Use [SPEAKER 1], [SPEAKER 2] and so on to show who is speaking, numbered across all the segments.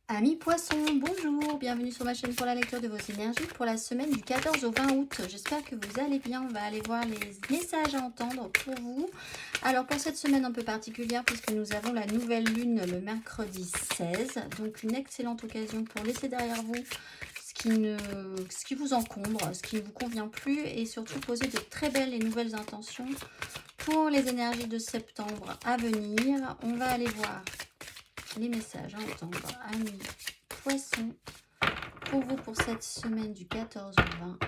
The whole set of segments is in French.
[SPEAKER 1] Amis poissons, bonjour, bienvenue sur ma chaîne pour la lecture de vos énergies pour la semaine du 14 au 20 août. J'espère que vous allez bien, on va aller voir les messages à entendre pour vous. Alors pour cette semaine un peu particulière, puisque nous avons la nouvelle lune le mercredi 16, donc une excellente occasion pour laisser derrière vous ce qui vous encombre, ce qui ne vous convient plus et surtout poser de très belles et nouvelles intentions pour les énergies de septembre à venir. On va aller voir les messages à entendre, amis poissons, pour vous pour cette semaine du 14 au 20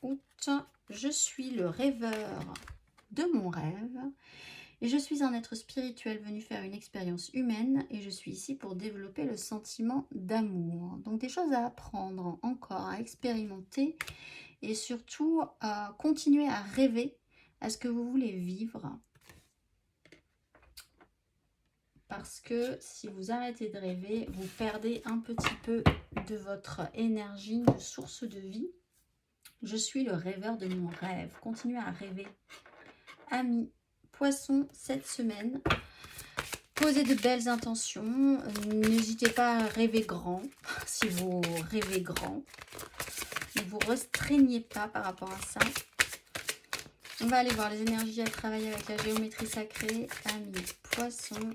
[SPEAKER 1] août. Je suis le rêveur de mon rêve et je suis un être spirituel venu faire une expérience humaine et je suis ici pour développer le sentiment d'amour. Donc des choses à apprendre encore, à expérimenter et surtout à continuer à rêver à ce que vous voulez vivre. Parce que si vous arrêtez de rêver, vous perdez un petit peu de votre énergie, de source de vie. Je suis le rêveur de mon rêve. Continuez à rêver. Amis poissons, cette semaine, posez de belles intentions. N'hésitez pas à rêver grand. Si vous rêvez grand, ne vous restreignez pas par rapport à ça. On va aller voir les énergies à travailler avec la géométrie sacrée. Amis poissons,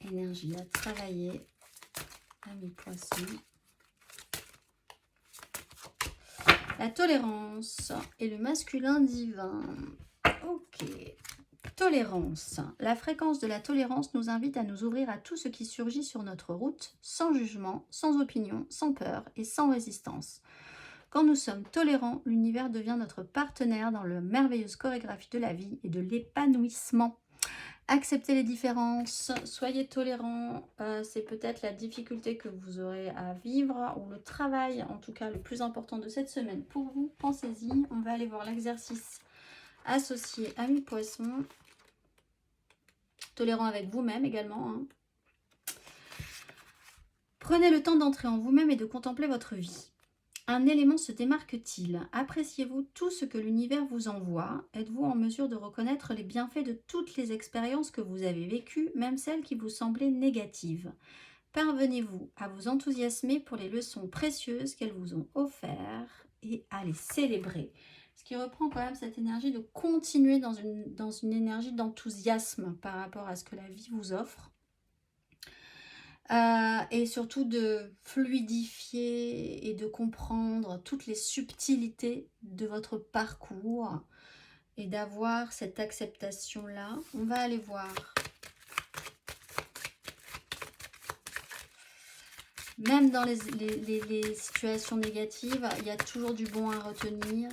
[SPEAKER 1] énergie à travailler, amis poissons. La tolérance et le masculin divin. Ok. Tolérance. La fréquence de la tolérance nous invite à nous ouvrir à tout ce qui surgit sur notre route, sans jugement, sans opinion, sans peur et sans résistance. Quand nous sommes tolérants, l'univers devient notre partenaire dans la merveilleuse chorégraphie de la vie et de l'épanouissement. Acceptez les différences, soyez tolérants, c'est peut-être la difficulté que vous aurez à vivre ou le travail, en tout cas le plus important de cette semaine pour vous. Pensez-y, on va aller voir l'exercice associé amis poissons. Tolérant avec vous-même également. Hein. Prenez le temps d'entrer en vous-même et de contempler votre vie. Un élément se démarque-t-il? Appréciez-vous tout ce que l'univers vous envoie? Êtes-vous en mesure de reconnaître les bienfaits de toutes les expériences que vous avez vécues, même celles qui vous semblaient négatives? Parvenez-vous à vous enthousiasmer pour les leçons précieuses qu'elles vous ont offertes et à les célébrer? Ce qui reprend quand même cette énergie de continuer dans une énergie d'enthousiasme par rapport à ce que la vie vous offre. Et surtout de fluidifier et de comprendre toutes les subtilités de votre parcours et d'avoir cette acceptation-là. On va aller voir. Même dans les situations négatives, il y a toujours du bon à retenir.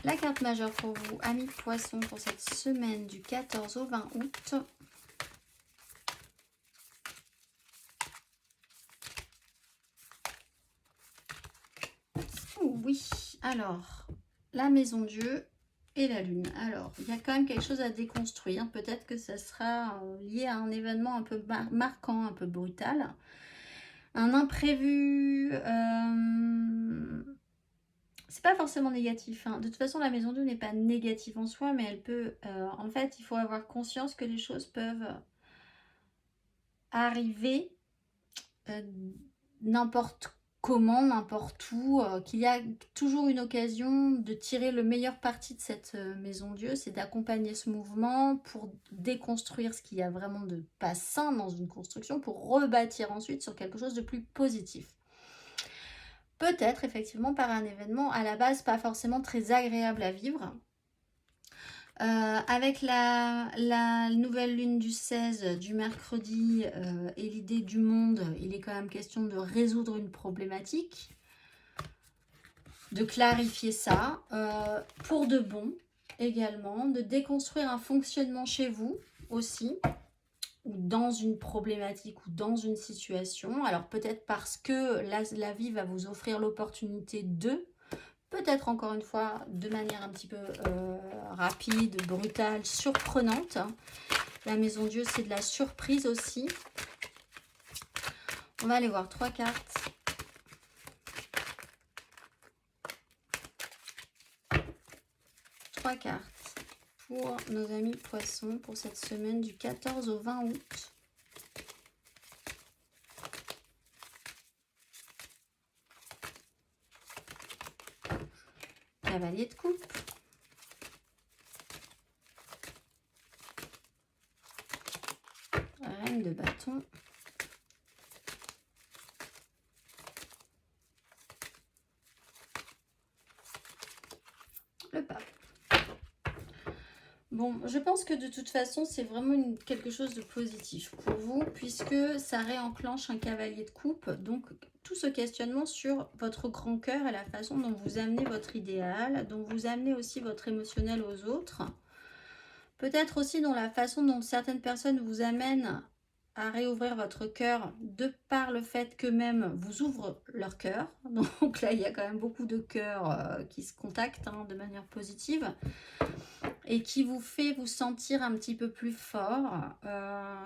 [SPEAKER 1] La carte majeure pour vous, amis poissons, pour cette semaine du 14 au 20 août. Oui, alors, la maison Dieu et la lune. Alors, il y a quand même quelque chose à déconstruire. Peut-être que ça sera lié à un événement un peu marquant, un peu brutal. Un imprévu. C'est pas forcément négatif. Hein. De toute façon, la maison Dieu n'est pas négative en soi, mais elle peut... en fait, il faut avoir conscience que les choses peuvent arriver n'importe comment, n'importe où, qu'il y a toujours une occasion de tirer le meilleur parti de cette maison Dieu, c'est d'accompagner ce mouvement pour déconstruire ce qu'il y a vraiment de pas sain dans une construction, pour rebâtir ensuite sur quelque chose de plus positif. Peut-être effectivement par un événement à la base pas forcément très agréable à vivre. Avec la nouvelle lune du 16 du mercredi et l'idée du monde, il est quand même question de résoudre une problématique, de clarifier ça, pour de bon également, de déconstruire un fonctionnement chez vous aussi, ou dans une problématique ou dans une situation. Alors peut-être parce que la vie va vous offrir l'opportunité de... Peut-être encore une fois de manière un petit peu rapide, brutale, surprenante. La maison Dieu, c'est de la surprise aussi. On va aller voir 3 cartes. Trois cartes pour nos amis poissons pour cette semaine du 14 au 20 août. Cavalier de coupe. Reine de bâton. Le pape. Bon, je pense que de toute façon, c'est vraiment quelque chose de positif pour vous, puisque ça réenclenche un cavalier de coupe. Donc, tout ce questionnement sur votre grand cœur et la façon dont vous amenez votre idéal, dont vous amenez aussi votre émotionnel aux autres. Peut-être aussi dans la façon dont certaines personnes vous amènent à réouvrir votre cœur de par le fait qu'eux-mêmes vous ouvrent leur cœur. Donc là, il y a quand même beaucoup de cœurs qui se contactent de manière positive. Et qui vous fait vous sentir un petit peu plus fort,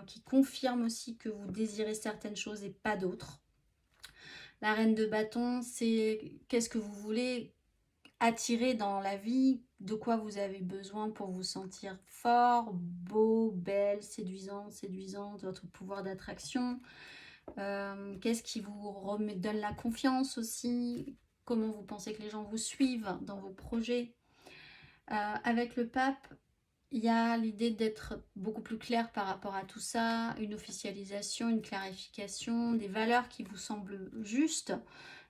[SPEAKER 1] qui confirme aussi que vous désirez certaines choses et pas d'autres. La reine de bâton, c'est qu'est-ce que vous voulez attirer dans la vie, de quoi vous avez besoin pour vous sentir fort, beau, belle, séduisant, séduisante, votre pouvoir d'attraction. Qu'est-ce qui vous donne la confiance aussi, comment vous pensez que les gens vous suivent dans vos projets. Avec le pape, il y a l'idée d'être beaucoup plus clair par rapport à tout ça, une officialisation, une clarification, des valeurs qui vous semblent justes,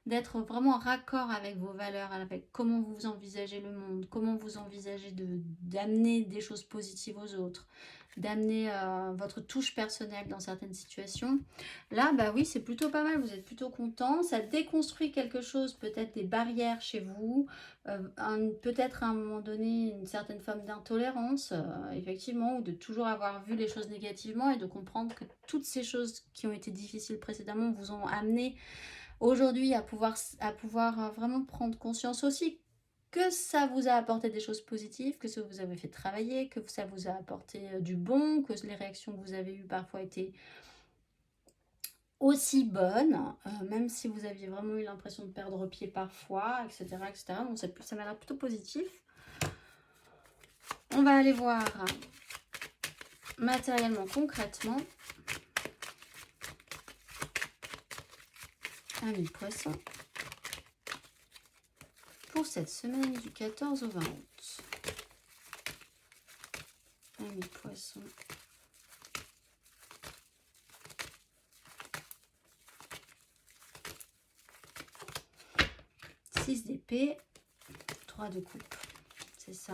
[SPEAKER 1] d'être vraiment en raccord avec vos valeurs, avec comment vous envisagez le monde, comment vous envisagez d'amener des choses positives aux autres, d'amener votre touche personnelle dans certaines situations. Là, bah oui, c'est plutôt pas mal, vous êtes plutôt content, ça déconstruit quelque chose, peut-être des barrières chez vous, peut-être à un moment donné une certaine forme d'intolérance, effectivement, ou de toujours avoir vu les choses négativement et de comprendre que toutes ces choses qui ont été difficiles précédemment vous ont amené aujourd'hui à pouvoir vraiment prendre conscience aussi que ça vous a apporté des choses positives, que ça vous avez fait travailler, que ça vous a apporté du bon, que les réactions que vous avez eues parfois étaient aussi bonnes, même si vous aviez vraiment eu l'impression de perdre pied parfois, etc. etc. Bon, ça m'a l'air plutôt positif. On va aller voir matériellement, concrètement. Amis poissons. Pour cette semaine du 14 au 20 août. Amis poissons. Six d'épée, 3 de coupe, c'est ça.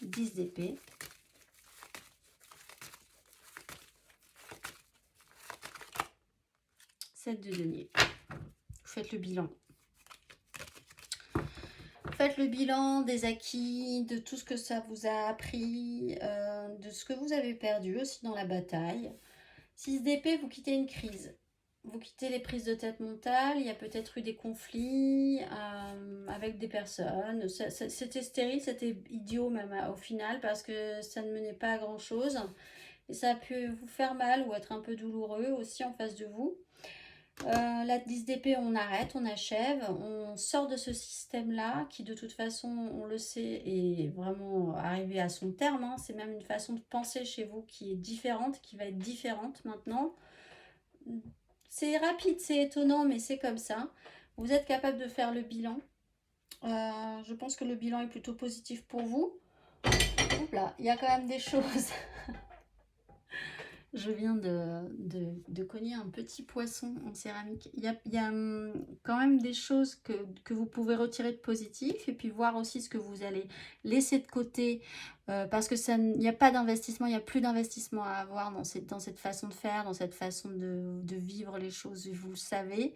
[SPEAKER 1] 10 d'épée. 7 de denier. Vous faites le bilan. Faites le bilan des acquis, de tout ce que ça vous a appris, de ce que vous avez perdu aussi dans la bataille. 6 d'épée, vous quittez une crise. Vous quittez les prises de tête mentales. Il y a peut-être eu des conflits avec des personnes. C'était stérile, c'était idiot même au final parce que ça ne menait pas à grand chose. Et ça a pu vous faire mal ou être un peu douloureux aussi en face de vous. La 10 d'épée, on arrête, on achève, on sort de ce système-là qui de toute façon, on le sait, est vraiment arrivé à son terme. Hein. C'est même une façon de penser chez vous qui est différente, qui va être différente maintenant. C'est rapide, c'est étonnant, mais c'est comme ça. Vous êtes capable de faire le bilan. Je pense que le bilan est plutôt positif pour vous. Oups là, il y a quand même des choses... Je viens de cogner un petit poisson en céramique. Il y a quand même des choses que vous pouvez retirer de positif et puis voir aussi ce que vous allez laisser de côté parce que il n'y a pas d'investissement, il n'y a plus d'investissement à avoir dans cette façon de faire, dans cette façon de vivre les choses, vous le savez.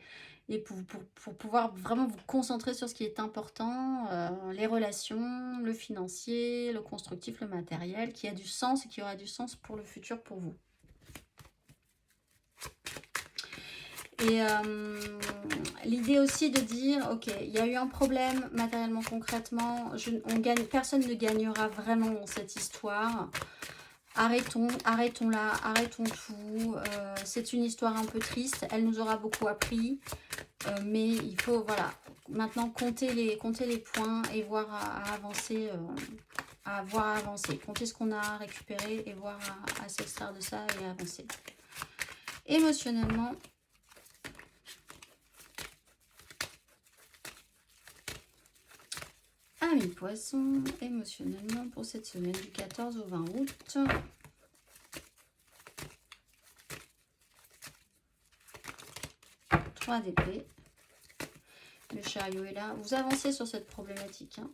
[SPEAKER 1] Et pour pouvoir vraiment vous concentrer sur ce qui est important, les relations, le financier, le constructif, le matériel, qui a du sens et qui aura du sens pour le futur pour vous. Et l'idée aussi de dire, ok, il y a eu un problème matériellement, concrètement, personne ne gagnera vraiment dans cette histoire. Arrêtons-la, arrêtons tout. C'est une histoire un peu triste, elle nous aura beaucoup appris, mais il faut voilà, maintenant compter les points et voir à avancer, compter ce qu'on a récupéré et voir à s'extraire de ça et avancer. Émotionnellement, Amis Poissons, émotionnellement pour cette semaine du 14 au 20 août. Trois d'épée. Le chariot est là. Vous avancez sur cette problématique. Hein.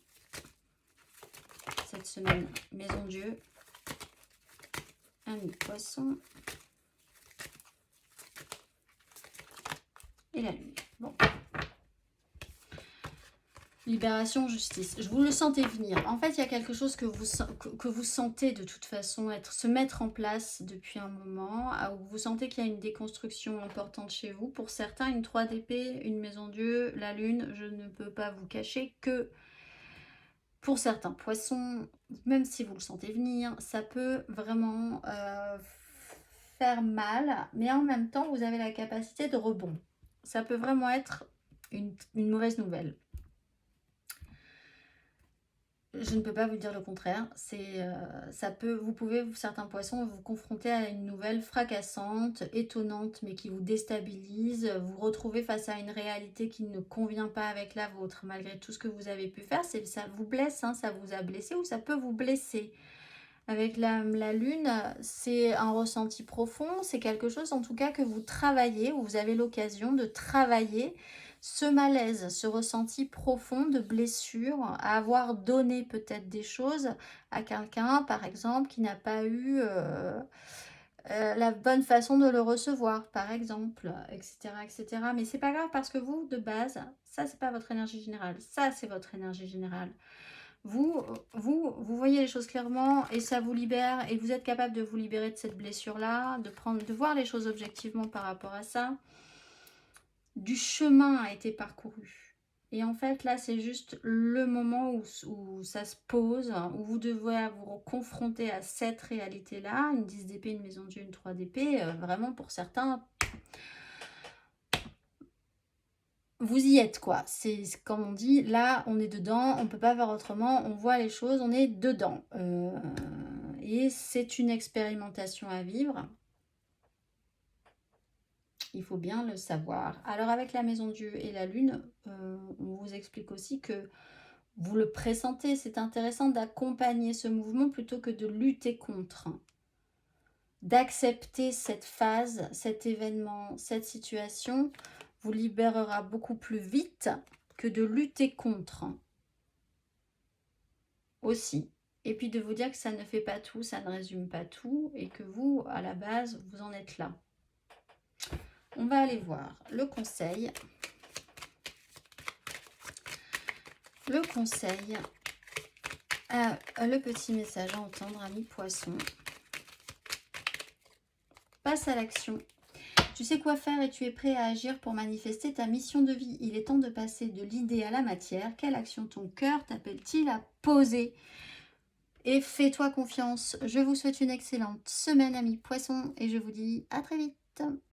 [SPEAKER 1] Cette semaine, Maison Dieu. Amis Poissons. Et la lune. Bon. Libération, justice. Je vous le sentais venir. En fait, il y a quelque chose que vous sentez de toute façon se mettre en place depuis un moment, où vous sentez qu'il y a une déconstruction importante chez vous. Pour certains, une 3 d'épée, une maison Dieu, la lune, je ne peux pas vous cacher que pour certains poissons, même si vous le sentez venir, ça peut vraiment faire mal, mais en même temps, vous avez la capacité de rebond. Ça peut vraiment être une mauvaise nouvelle. Je ne peux pas vous dire le contraire. Vous pouvez, certains poissons, vous confronter à une nouvelle fracassante, étonnante, mais qui vous déstabilise. Vous retrouvez face à une réalité qui ne convient pas avec la vôtre. Malgré tout ce que vous avez pu faire, ça vous blesse, hein, ça vous a blessé ou ça peut vous blesser. Avec la lune, c'est un ressenti profond. C'est quelque chose, en tout cas, que vous travaillez, où vous avez l'occasion de travailler ce malaise, ce ressenti profond de blessure, à avoir donné peut-être des choses à quelqu'un, par exemple, qui n'a pas eu la bonne façon de le recevoir, par exemple, etc. etc. Mais c'est pas grave parce que vous, de base, ça, c'est pas votre énergie générale. Ça, c'est votre énergie générale. Vous voyez les choses clairement et ça vous libère et vous êtes capable de vous libérer de cette blessure-là, de voir les choses objectivement par rapport à ça. Du chemin a été parcouru. Et en fait, là, c'est juste le moment où ça se pose, où vous devez vous confronter à cette réalité-là. Une 10 d'épée, une maison Dieu, une 3 d'épée. Vraiment, pour certains, vous y êtes, quoi. C'est comme on dit, là, on est dedans, on ne peut pas faire autrement, on voit les choses, on est dedans. Et c'est une expérimentation à vivre. Il faut bien le savoir. Alors avec la maison Dieu et la lune, on vous explique aussi que vous le pressentez. C'est intéressant d'accompagner ce mouvement plutôt que de lutter contre. D'accepter cette phase, cet événement, cette situation vous libérera beaucoup plus vite que de lutter contre. Aussi. Et puis de vous dire que ça ne fait pas tout, ça ne résume pas tout et que vous, à la base, vous en êtes là. On va aller voir le conseil. Le conseil, le petit message à entendre, ami poisson. Passe à l'action. Tu sais quoi faire et tu es prêt à agir pour manifester ta mission de vie. Il est temps de passer de l'idée à la matière. Quelle action ton cœur t'appelle-t-il à poser? Et fais-toi confiance. Je vous souhaite une excellente semaine, ami poisson, et je vous dis à très vite.